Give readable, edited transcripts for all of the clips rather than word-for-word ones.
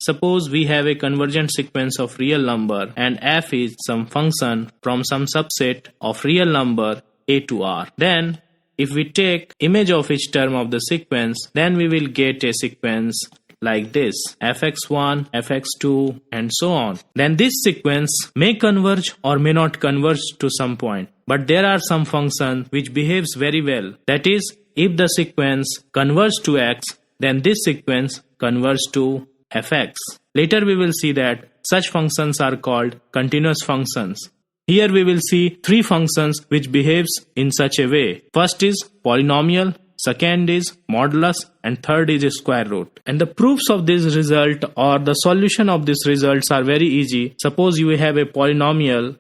Suppose we have a convergent sequence of real number and f is some function from some subset of real number a to r. Then if we take image of each term of the sequence, then we will get a sequence like this, fx1, fx2 and so on. Then this sequence may converge or may not converge to some point. But there are some functions which behaves very well. That is, if the sequence converges to x, then this sequence converges to fx. Later we will see that such functions are called continuous functions. Here we will see three functions which behaves in such a way. First is polynomial, second is modulus, and third is a square root. And the proofs of this result or the solution of these results are very easy. Suppose you have a polynomial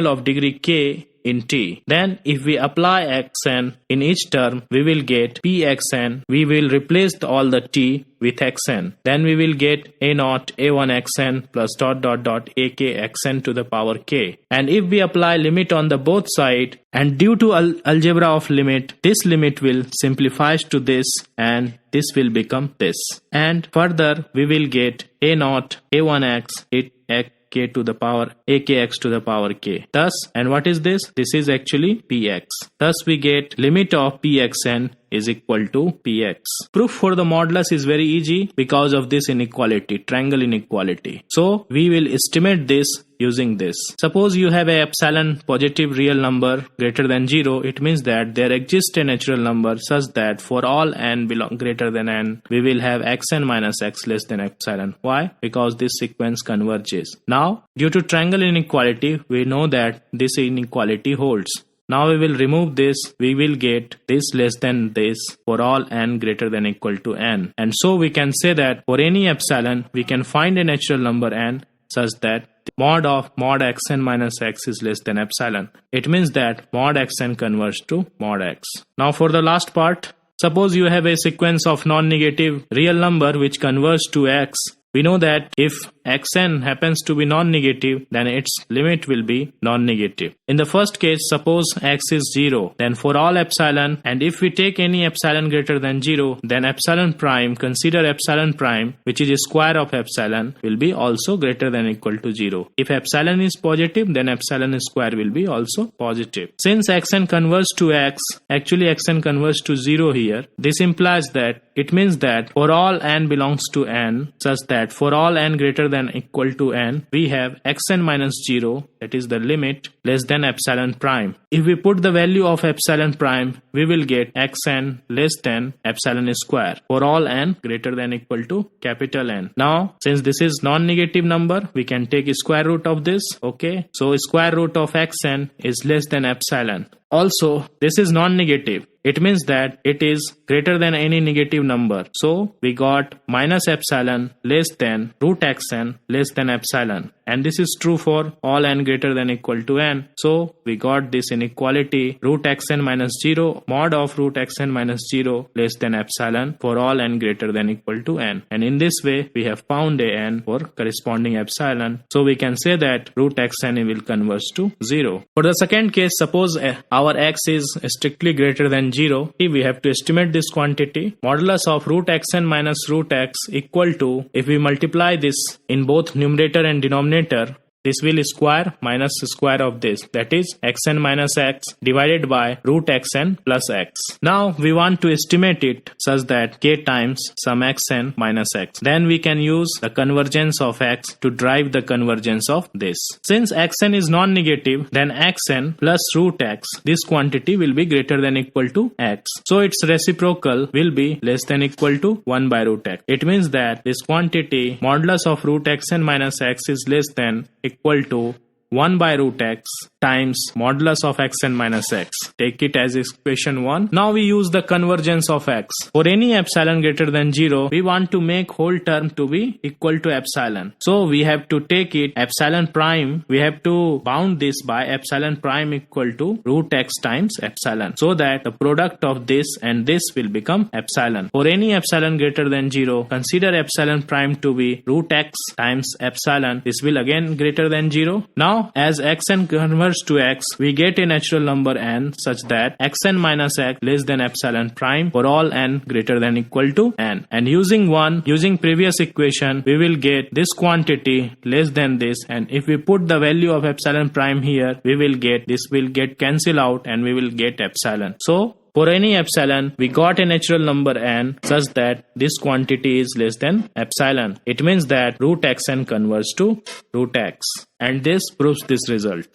of degree k in t. Then if we apply xn in each term, we will get pxn. We will replace all the t with xn. Then we will get a naught a1 xn plus dot dot dot ak xn to the power k. And if we apply limit on the both side, and due to algebra of limit, this limit will simplify to this and this will become this. And further we will get a naught a1x x k to the power akx to the power k. Thus, and what is this? This is actually px. Thus we get limit of pxn is equal to px. Proof for the modulus is very easy because of this inequality, triangle inequality. So we will estimate this using this. Suppose you have a epsilon positive real number greater than 0, it means that there exists a natural number such that for all n greater than n, we will have xn minus x less than epsilon. Why? Because this sequence converges. Now, due to triangle inequality, we know that this inequality holds. Now we will remove this, we will get this less than this for all n greater than equal to n. And so we can say that for any epsilon, we can find a natural number n such that mod of mod xn minus x is less than epsilon. It means that mod xn converges to mod x. Now for the last part, suppose you have a sequence of non-negative real number which converges to x. We know that if xn happens to be non-negative, then its limit will be non-negative. In the first case, suppose x is 0, then for all epsilon, and if we take any epsilon greater than 0, then epsilon prime, consider epsilon prime, which is a square of epsilon, will be also greater than equal to 0. If epsilon is positive, then epsilon square will be also positive. Since xn converges to x, actually xn converges to 0 here, this implies that it means that for all n belongs to n, such that for all n greater than equal to n, we have xn minus 0, that is the limit, less than epsilon prime. If we put the value of epsilon prime, we will get xn less than epsilon square for all n greater than equal to capital N. Now, since this is non-negative number, we can take a square root of this. Okay, so square root of xn is less than epsilon. Also, this is non-negative. It means that it is greater than any negative number. So we got minus epsilon less than root xn less than epsilon. And this is true for all n greater than equal to n. So we got this inequality root xn minus 0 mod of root xn minus 0 less than epsilon for all n greater than equal to n. And in this way we have found a n for corresponding epsilon. So we can say that root xn will converge to 0. For the second case, suppose our x is strictly greater than 0. We have to estimate this quantity. Modulus of root xn minus root x equal to, if we multiply this in both numerator and denominator, this will square minus square of this, that is xn minus x divided by root xn plus x. Now we want to estimate it such that k times some xn minus x. Then we can use the convergence of x to drive the convergence of this. Since xn is non-negative, then xn plus root x, this quantity will be greater than equal to x. So its reciprocal will be less than equal to 1 by root x. It means that this quantity modulus of root xn minus x is less than equal to 1 by root x times modulus of xn minus x. Take it as equation 1. Now we use the convergence of x. For any epsilon greater than 0, we want to make whole term to be equal to epsilon. So we have to take it epsilon prime. We have to bound this by epsilon prime equal to root x times epsilon, so that the product of this and this will become epsilon. For any epsilon greater than 0, consider epsilon prime to be root x times epsilon. This will again greater than 0. Now as xn converges converts to x, we get a natural number n such that xn minus x less than epsilon prime for all n greater than equal to n. And using previous equation, we will get this quantity less than this, and if we put the value of epsilon prime here, this will get cancel out and we will get epsilon. So for any epsilon, we got a natural number n such that this quantity is less than epsilon. It means that root xn converts to root x. And this proves this result.